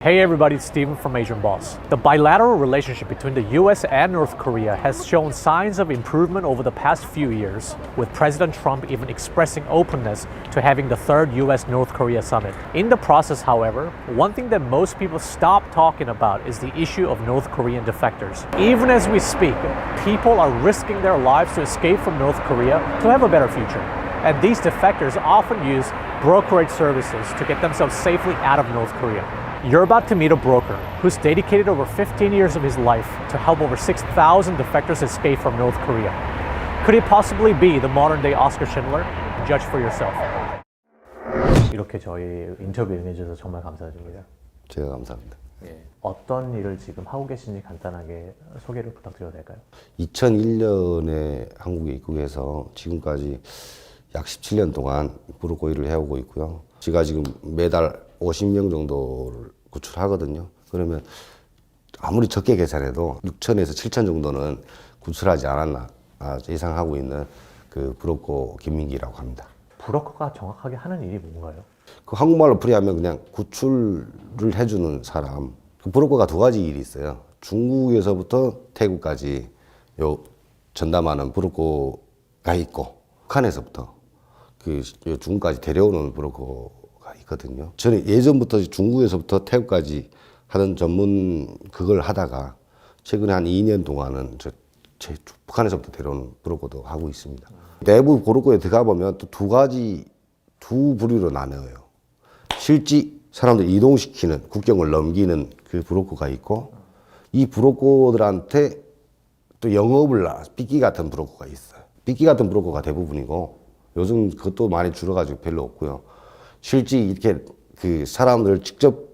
Hey everybody, it's Steven from Asian Boss. The bilateral relationship between the US and North Korea has shown signs of improvement over the past few years, with President Trump even expressing openness to having the third US-North Korea summit. In the process, however, one thing that most people stop talking about is the issue of North Korean defectors. Even as we speak, people are risking their lives to escape from North Korea to have a better future. And these defectors often use brokerage services to get themselves safely out of North Korea. You're about to meet a broker who's dedicated over 15 years of his life to help over 6,000 defectors escape from North Korea. Could it possibly be the modern-day Oscar Schindler? Judge for yourself. 이렇게 저희 인터뷰에 응해주셔서 정말 감사드립니다. 제가 감사합니다. 어떤 일을 지금 하고 계신지 간단하게 소개를 부탁드려도 될까요? 2001년에 한국에 입국해서 지금까지 약 17년 동안 브로커 일을 해오고 있고요. 제가 지금 매달 50명 정도를 구출하거든요. 그러면 아무리 적게 계산해도 6천에서 7천 정도는 구출하지 않았나 예상하고 있는 그 브로커 김민기라고 합니다. 브로커가 정확하게 하는 일이 뭔가요? 그 한국말로 풀이하면 그냥 구출을 해주는 사람. 그 브로커가 두 가지 일이 있어요. 중국에서부터 태국까지 요 전담하는 브로커가 있고, 북한에서부터 그 중국까지 데려오는 브로커가 있거든요. 저는 예전부터 중국에서부터 태국까지 하던 전문 그걸 하다가 최근에 한 2년 동안은 북한에서부터 데려오는 브로커도 하고 있습니다. 내부 브로커에 들어가 보면 또 두 부류로 나뉘어요. 실지 사람들 이동시키는, 국경을 넘기는 그 브로커가 있고, 이 브로커들한테 또 영업을 삐끼 같은 브로커가 있어요. 삐끼 같은 브로커가 대부분이고, 요즘 그것도 많이 줄어가지고 별로 없고요. 실제 이렇게 그 사람들을 직접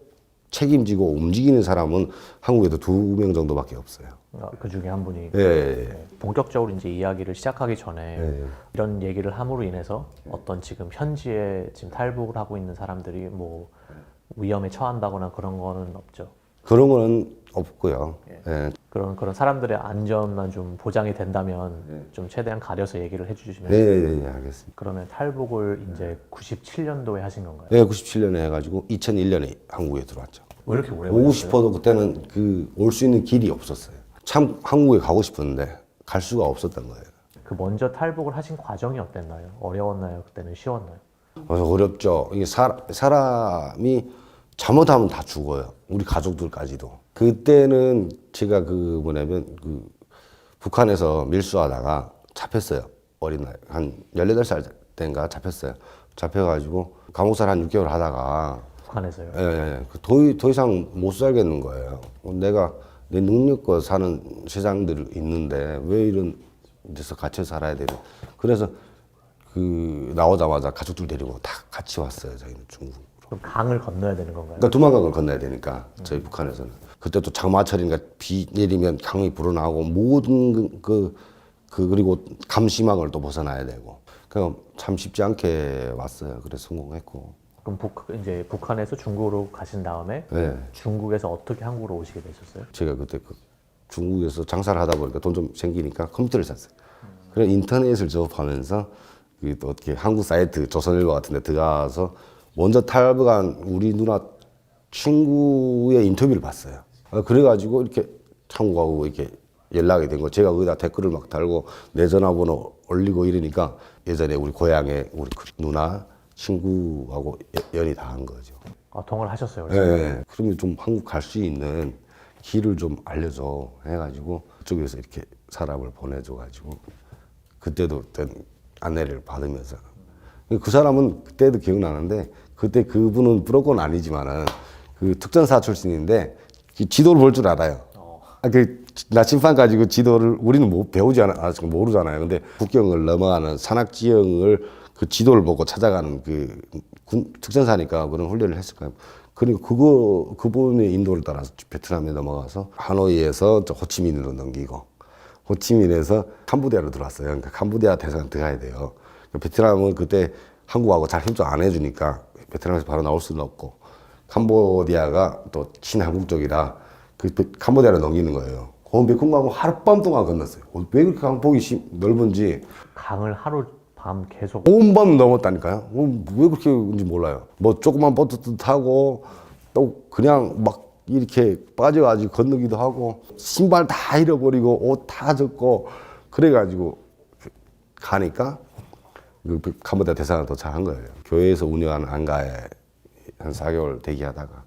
책임지고 움직이는 사람은 한국에도 2명 정도밖에 없어요. 그 중에 한 분이 예. 본격적으로 이제 이야기를 시작하기 전에 이런 얘기를 함으로 인해서 어떤 지금 현지에 지금 탈북을 하고 있는 사람들이 뭐 위험에 처한다거나 그런 거는 없죠. 그런 거는 없고요. 예. 그런 사람들의 안전만 좀 보장이 된다면 좀 최대한 가려서 얘기를 해주시면. 네, 알겠습니다. 그러면 탈북을 이제 97년도에 하신 건가요? 네, 97년에 해가지고 2001년에 한국에 들어왔죠. 왜 이렇게 오래 오고 걸렸어요? 싶어도 그때는 그 올 수 있는 길이 없었어요. 참 한국에 가고 싶었는데 갈 수가 없었던 거예요. 그 먼저 탈북을 하신 과정이 어땠나요? 어려웠나요? 그때는 쉬웠나요? 어렵죠. 이게 사람이 잘못하면 다 죽어요. 우리 가족들까지도. 그때는 제가 그 북한에서 밀수하다가 잡혔어요. 어린 나이. 한 18살 때인가 잡혔어요. 잡혀가지고 감옥살 한 6개월 하다가. 북한에서요? 예. 더 이상 못 살겠는 거예요. 내가 내 능력과 사는 세상들이 있는데 왜 이런 데서 갇혀 살아야 되는. 그래서 그 나오자마자 가족들 데리고 다 같이 왔어요. 저희는 중국. 그럼 강을 건너야 되는 건가요? 그러니까 두만강을 건너야 되니까 저희 북한에서는 그때 또 장마철이니까 비 내리면 강이 불어나고 모든 그리고 감시망을 또 벗어나야 되고 그럼 참 쉽지 않게 왔어요. 그래서 성공했고. 그럼 이제 북한에서 중국으로 가신 다음에 중국에서 어떻게 한국으로 오시게 되셨어요? 제가 그때 중국에서 장사를 하다 보니까 돈 좀 생기니까 컴퓨터를 샀어요. 그래서 인터넷을 접하면서 또 어떻게 한국 사이트 조선일보 같은 데 들어가서 먼저 탈북한 우리 누나 친구의 인터뷰를 봤어요. 그래가지고 이렇게 한국하고 이렇게 연락이 된 거. 제가 거기다 댓글을 막 달고 내 전화번호 올리고 이러니까 예전에 우리 고향에 우리 누나 친구하고 연이 닿은 거죠. 통화를 하셨어요? 네. 그러면 좀 한국 갈 수 있는 길을 좀 알려줘 해가지고 그쪽에서 이렇게 사람을 보내줘가지고 그때도 안내를 받으면서 그 사람은 그때도 기억나는데 그때 그분은 브로커는 아니지만은 그 특전사 출신인데 지도를 볼 줄 알아요. 그 나침반 가지고 지도를 우리는 뭐 배우지 않아서 모르잖아요. 근데 국경을 넘어가는 산악 지형을 그 지도를 보고 찾아가는 그 특전사니까 그런 훈련을 했을 거예요. 그리고 그분의 인도를 따라서 베트남에 넘어가서 하노이에서 호치민으로 넘기고 호치민에서 캄보디아로 들어왔어요. 그러니까 캄보디아 대사관 들어가야 돼요. 베트남은 그때 한국하고 잘 협조 안 해주니까 베트남에서 바로 나올 수는 없고 캄보디아가 또 친한국 쪽이라 그 캄보디아로 넘기는 거예요. 그 메콩강을 하룻밤 동안 건넜어요. 왜 그렇게 강폭이 넓은지. 강을 하룻밤 계속. 온 밤 넘었다니까요. 왜 그렇게인지 몰라요. 뭐 조그만 보트 타고 또 그냥 막 이렇게 빠져가지고 건너기도 하고 신발 다 잃어버리고 옷 다 젖고 그래가지고 가니까 그 캄보디아 대사관 도착한 거예요. 교회에서 운영하는 안가에 한 4개월 대기하다가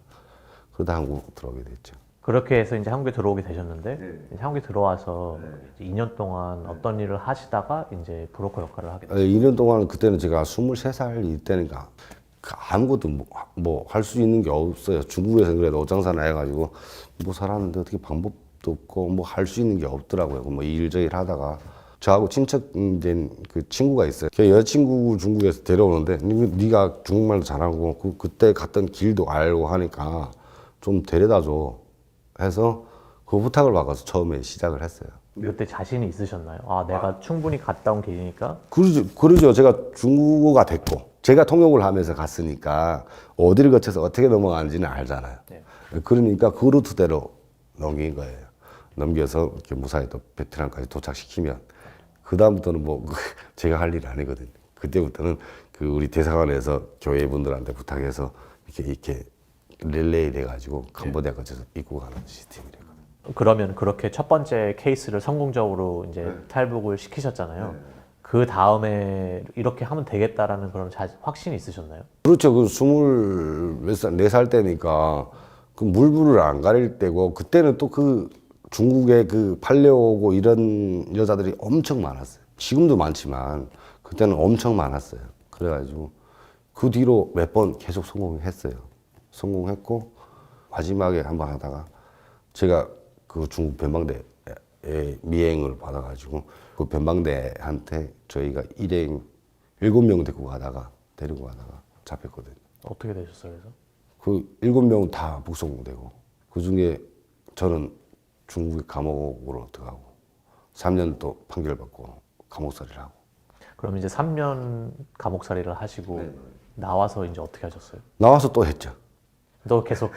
그러다 한국 들어오게 됐죠. 그렇게 해서 이제 한국에 들어오게 되셨는데 이제 한국에 들어와서 이제 2년 동안 어떤 일을 하시다가 이제 브로커 역할을 하게 됐어요. 2년 동안 그때는 제가 23살 이때니까 아무것도 뭐 할 수 있는 게 없어요. 중국에서 그래도 옷장사나 해가지고 뭐 살았는데 어떻게 방법도 없고 뭐 할 수 있는 게 없더라고요. 뭐 일저일 하다가 저하고 친척된 그 친구가 있어요. 걔 여자친구 중국에서 데려오는데 네가 중국말도 잘하고 그때 갔던 길도 알고 하니까 좀 데려다줘 해서 그 부탁을 받아서 처음에 시작을 했어요. 그때 자신이 있으셨나요? 아, 내가 충분히 갔다 온 길이니까. 그러죠. 제가 중국어가 됐고 제가 통역을 하면서 갔으니까 어디를 거쳐서 어떻게 넘어가는지는 알잖아요. 네. 그러니까 그 루트대로 넘긴 거예요. 넘겨서 이렇게 무사히 또 베트남까지 도착시키면 그 다음부터는 뭐 제가 할 일이 아니거든요. 그때부터는 그 우리 대사관에서 교회 분들한테 부탁해서 이렇게 릴레이 돼가지고 캄보디아 거쳐서 입국하는 시스템이래요. 그러면 그렇게 첫 번째 케이스를 성공적으로 이제 탈북을 시키셨잖아요. 그 다음에 이렇게 하면 되겠다라는 그런 확신이 있으셨나요? 그렇죠. 그 24살 때니까 그 물불을 안 가릴 때고 그때는 또 그 중국에 그 팔려오고 이런 여자들이 엄청 많았어요. 지금도 많지만 그때는 엄청 많았어요. 그래가지고 그 뒤로 몇 번 계속 성공했어요. 성공했고 마지막에 한번 하다가 제가 그 중국 변방대에 미행을 받아가지고 그 변방대한테 저희가 일행 7명 데리고 가다가 잡혔거든요. 어떻게 되셨어요? 그래서? 그 7명 다 북송되고 그 중에 저는 중국의 감옥으로 들어가고 3년 또 판결받고 감옥살이를 하고. 그럼 이제 3년 감옥살이를 하시고 나와서 이제 어떻게 하셨어요? 나와서 또 했죠. 또 계속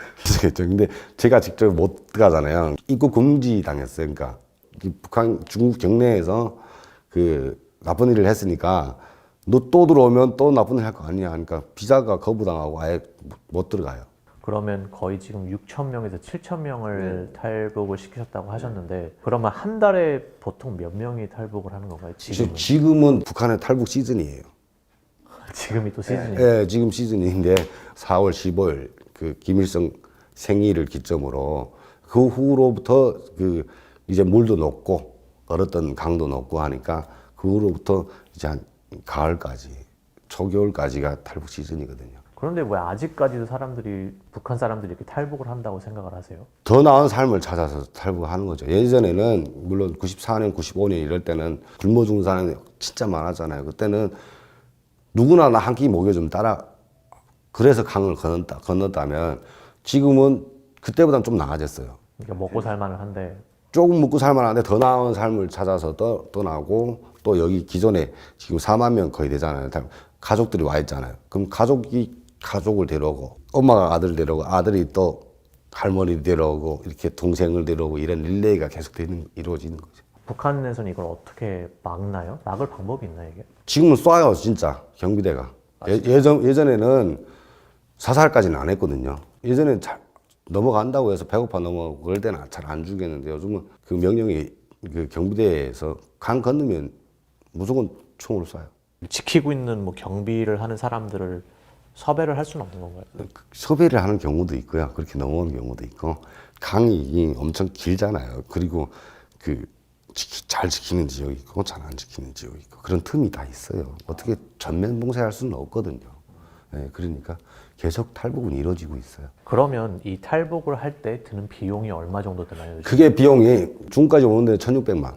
했죠. 근데 제가 직접 못 가잖아요. 입국 금지 당했어요. 그러니까 북한 중국 경내에서 그 나쁜 일을 했으니까 너 또 들어오면 또 나쁜 일 할 거 아니야. 그러니까 비자가 거부당하고 아예 못 들어가요. 그러면 거의 지금 6천 명에서 7천 명을 탈북을 시키셨다고 하셨는데 그러면 한 달에 보통 몇 명이 탈북을 하는 건가요? 지금은 북한의 탈북 시즌이에요. 지금이 또 시즌이에요. 네, 지금 시즌인데 4월 15일 그 김일성 생일을 기점으로 그 후로부터 그 이제 물도 높고 얼었던 강도 높고 하니까 그 후로부터 이제 한 가을까지 초겨울까지가 탈북 시즌이거든요. 그런데 왜 아직까지도 북한 사람들이 이렇게 탈북을 한다고 생각을 하세요? 더 나은 삶을 찾아서 탈북하는 거죠. 예전에는 물론 94년, 95년 이럴 때는 굶어 죽는 사람이 진짜 많았잖아요. 그때는 누구나 나 한 끼 먹여주면 따라 그래서 강을 건넜다면 지금은 그때보다는 좀 나아졌어요. 그러니까 먹고 살만은 한데 조금 먹고 살만한데 더 나은 삶을 찾아서 떠나고 또 여기 기존에 지금 4만 명 거의 되잖아요. 가족들이 와 있잖아요. 그럼 가족을 데려오고 엄마가 아들을 데려오고 아들이 또 할머니 데려오고 이렇게 동생을 데려오고 이런 릴레이가 계속 이루어지는 거죠. 북한에서는 이걸 어떻게 막나요? 막을 방법이 있나요, 이게? 지금은 쏴요, 진짜 경비대가. 예전에는 사살까지는 안 했거든요. 예전에 잘 넘어간다고 해서 배고파 넘어가고 그럴 때는 잘 안 죽였는데 요즘은 그 명령이 그 경비대에서 강 건너면 무조건 총으로 쏴요. 지키고 있는 뭐 경비를 하는 사람들을 섭외를 할 수는 없는 건가요? 섭외를 하는 경우도 있고요. 그렇게 넘어오는 경우도 있고 강이 엄청 길잖아요. 그리고 그 잘 지키는 지역이 있고 잘 안 지키는 지역이 있고 그런 틈이 다 있어요. 어떻게 전면 봉쇄할 수는 없거든요. 네, 그러니까 계속 탈북은 이루어지고 있어요. 그러면 이 탈북을 할 때 드는 비용이 얼마 정도 드나요? 그게 비용이 중국까지 오는데 1,600만.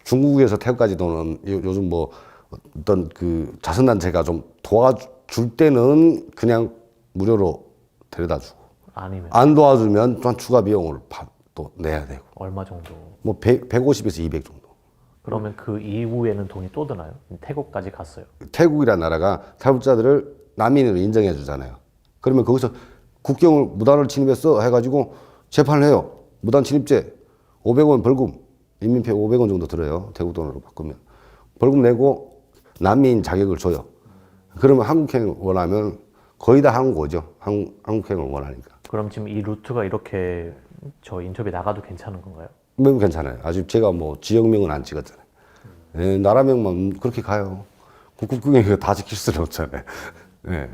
중국에서 태국까지 도는 요즘 뭐 어떤 그 자선단체가 좀 도와줄 때는 그냥 무료로 데려다 주고 아니면 안 도와주면 또 추가 비용을 또 내야 되고 얼마 정도? 뭐 150에서 200 정도. 그러면 그 이후에는 돈이 또 드나요? 태국까지 갔어요. 태국이라는 나라가 탈북자들을 난민으로 인정해 주잖아요. 그러면 거기서 국경을 무단으로 침입했어 해가지고 재판을 해요. 무단 침입죄 500원 벌금, 인민폐 500원 정도 들어요. 태국 돈으로 바꾸면 벌금 내고 난민 자격을 줘요. 그러면 한국행을 원하면 거의 다 한국 오죠. 한국행을 원하니까. 그럼 지금 이 루트가 이렇게 저 인터뷰 나가도 괜찮은 건가요? 매우 괜찮아요. 아직 제가 뭐 지역명은 안 찍었잖아요. 예, 나라명만 그렇게 가요. 국국경이 다 지킬 수는 없잖아요. 예.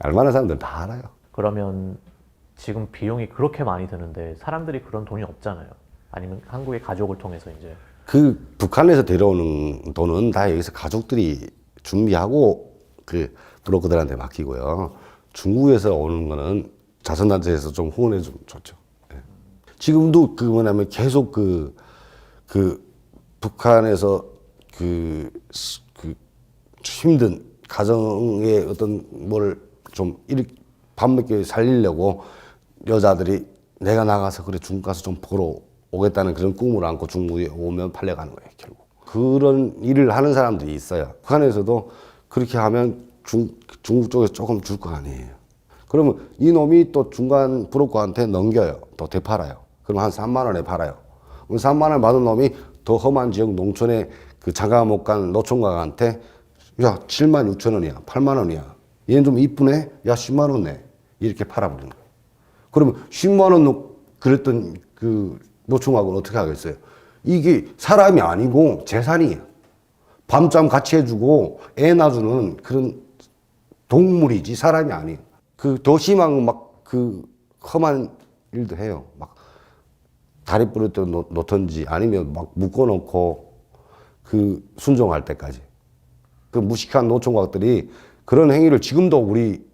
알만한 사람들은 다 알아요. 그러면 지금 비용이 그렇게 많이 드는데 사람들이 그런 돈이 없잖아요. 아니면 한국의 가족을 통해서 이제 그 북한에서 데려오는 돈은 다 여기서 가족들이 준비하고 그 브로커들한테 맡기고요. 중국에서 오는 거는 자선단체에서 좀 후원해 좀 줬죠. 예. 지금도 그 뭐냐면 계속 그 북한에서 그 힘든 가정의 어떤 뭘 좀 밥 먹게 살리려고 여자들이 내가 나가서 그래 중국 가서 좀 보러 오겠다는 그런 꿈을 안고 중국에 오면 팔려가는 거예요, 결국. 그런 일을 하는 사람들이 있어요. 북한에서도 그렇게 하면 중국 쪽에서 조금 줄 거 아니에요. 그러면 이 놈이 또 중간 브로커한테 넘겨요. 또 되팔아요. 그럼 한 3만 원에 팔아요. 그럼 3만 원 받은 놈이 더 험한 지역 농촌에 그 장가 못 간 노총각한테 야, 7만 6천 원이야. 8만 원이야. 얘는 좀 이쁘네? 야, 10만 원 내. 이렇게 팔아버리는 거예요. 그러면 10만 원 그랬던 그 노총각은 어떻게 하겠어요? 이게 사람이 아니고 재산이에요. 밤잠 같이 해주고 애 낳아주는 그런 동물이지 사람이 아니에요. 그 더 심한 막 그 험한 일도 해요. 막 다리 부러뜨려 놓던지 아니면 막 묶어놓고 그 순종할 때까지. 그 무식한 노총각들이 그런 행위를 지금도 우리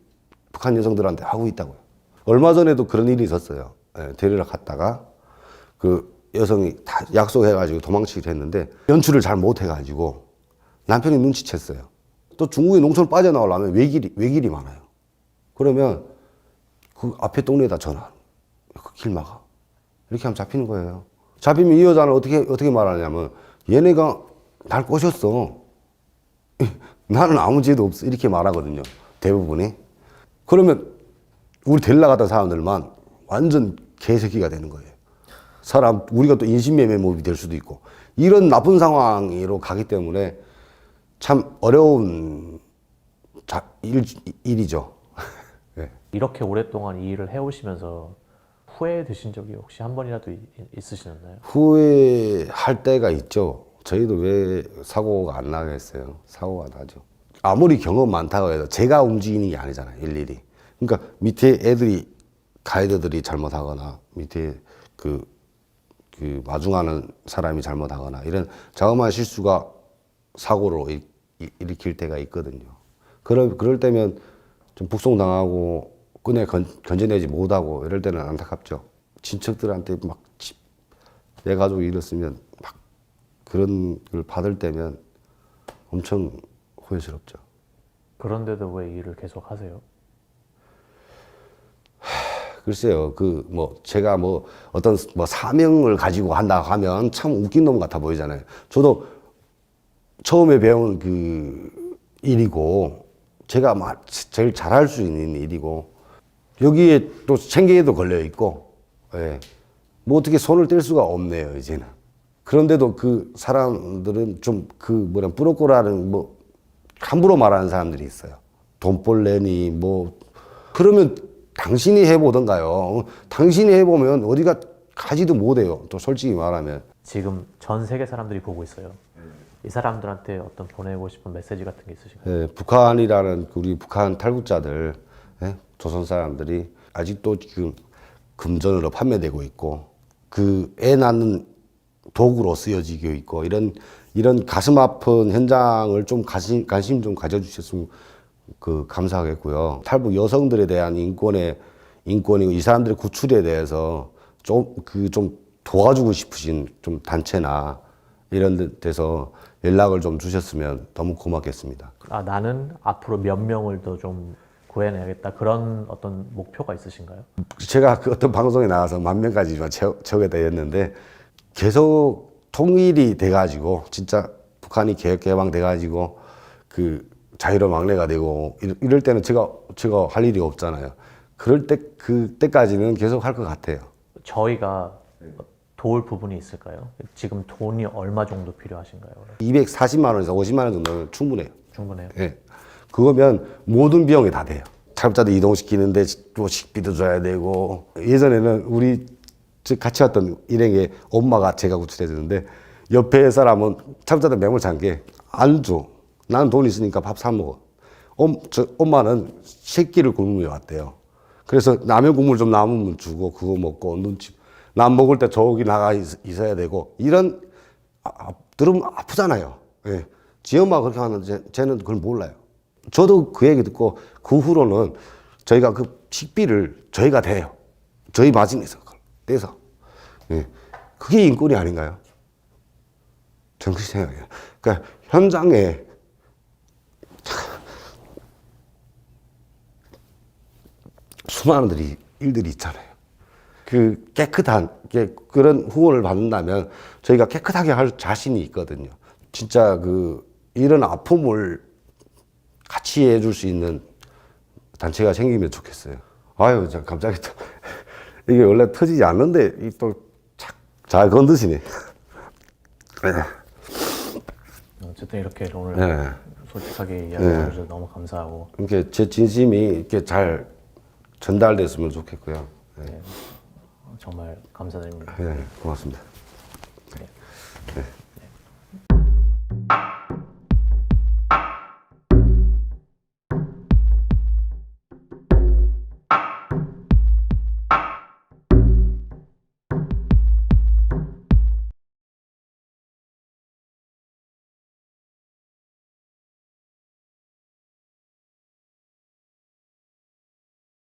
북한 여성들한테 하고 있다고요. 얼마 전에도 그런 일이 있었어요. 예, 데리러 갔다가 그 여성이 다 약속해가지고 도망치기로 했는데 연출을 잘 못해가지고 남편이 눈치챘어요. 또 중국의 농촌을 빠져나오려면 외길이 많아요. 그러면 그 앞에 동네에다 전화하는 거예요. 그 길 막아. 이렇게 하면 잡히는 거예요. 잡히면 이 여자는 어떻게 말하냐면 얘네가 날 꼬셨어. 나는 아무 죄도 없어. 이렇게 말하거든요. 대부분이. 그러면 우리 데리러 갔던 사람들만 완전 개새끼가 되는 거예요. 우리가 또 인신매매 몹이 될 수도 있고. 이런 나쁜 상황으로 가기 때문에 참 어려운 일이죠. 네. 이렇게 오랫동안 이 일을 해오시면서 후회 드신 적이 혹시 한 번이라도 있으셨나요? 후회할 때가 있죠. 저희도 왜 사고가 안 나겠어요? 사고가 나죠. 아무리 경험 많다고 해도 제가 움직이는 게 아니잖아요, 일일이. 그러니까 밑에 애들이, 가이드들이 잘못하거나, 밑에 그 마중하는 사람이 잘못하거나, 이런 자그마한 실수가 사고로 일으킬 때가 있거든요. 그럴 때면 좀 북송당하고, 끈에 건져내지 못하고, 이럴 때는 안타깝죠. 친척들한테 막, 내 가족이 이랬으면 막, 그런 걸 받을 때면 엄청 후회스럽죠. 그런데도 왜 이 일을 계속 하세요? 글쎄요, 제가 어떤 사명을 가지고 한다 하면 참 웃긴 놈 같아 보이잖아요. 저도 처음에 배운 그 일이고, 제가 제일 잘할 수 있는 일이고, 여기에 또 생계에도 걸려있고, 예. 뭐 어떻게 손을 뗄 수가 없네요, 이제는. 그런데도 그 사람들은 좀 부럽고라는 함부로 말하는 사람들이 있어요. 돈벌레니 그러면 당신이 해보던가요. 당신이 해보면 어디가 가지도 못해요. 또 솔직히 말하면. 지금 전 세계 사람들이 보고 있어요. 이 사람들한테 어떤 보내고 싶은 메시지 같은 게 있으신가요? 예, 북한이라는 우리 북한 탈북자들, 예, 조선 사람들이 아직도 지금 금전으로 판매되고 있고, 그 애 낳는 도구로 쓰여지고 있고, 이런 가슴 아픈 현장을 좀 관심 좀 가져주셨으면 감사하겠고요. 탈북 여성들에 대한 인권이고 이 사람들의 구출에 대해서 좀 도와주고 싶으신 좀 단체나 이런 데서 연락을 좀 주셨으면 너무 고맙겠습니다. 나는 앞으로 몇 명을 더 좀 구해내야겠다. 그런 어떤 목표가 있으신가요? 제가 그 어떤 방송에 나와서 10,000명까지만 채우겠다 했는데 계속 통일이 돼가지고 진짜 북한이 개방돼가지고 자유로운 왕래가 되고 이럴 때는 제가 할 일이 없잖아요. 그때까지는 계속 할 것 같아요. 저희가 도울 부분이 있을까요? 지금 돈이 얼마 정도 필요하신가요? 240만 원에서 50만 원 정도면 충분해요. 충분해요. 예. 그거면 모든 비용이 다 돼요. 자업자들 이동시키는데 또 식비도 줘야 되고 예전에는 우리 같이 왔던 일행의 엄마가 제가 구출해 주는데 옆에 사람은 자업자들 매몰찬 게 안 줘. 나는 돈 있으니까 밥 사 먹어. 엄마는 새끼를 굶으며 왔대요. 그래서 라면 국물 좀 남으면 주고 그거 먹고 눈치 남 먹을 때 저기 나가 있어야 되고 이런 들으면 아프잖아요. 예. 지 엄마가 그렇게 하는데 쟤는 그걸 몰라요. 저도 그 얘기 듣고 그 후로는 저희가 그 식비를 저희가 대요. 저희 마진에서 그걸 떼서. 예. 그게 인권이 아닌가요? 저는 그렇게 생각해요. 그러니까 현장에 수많은 일들이 있잖아요. 그 깨끗한 그런 후원을 받는다면 저희가 깨끗하게 할 자신이 있거든요. 진짜 그 이런 아픔을 같이 해줄 수 있는 단체가 생기면 좋겠어요. 아유, 참 갑자기 또 이게 원래 터지지 않는데 또 잘 건드시네. 어쨌든 이렇게 오늘 네. 솔직하게 이야기해 주셔서 너무 감사하고 이렇게 제 진심이 이렇게 잘 전달됐으면 좋겠고요. 정말 감사드립니다. 네, 고맙습니다. 네. 네.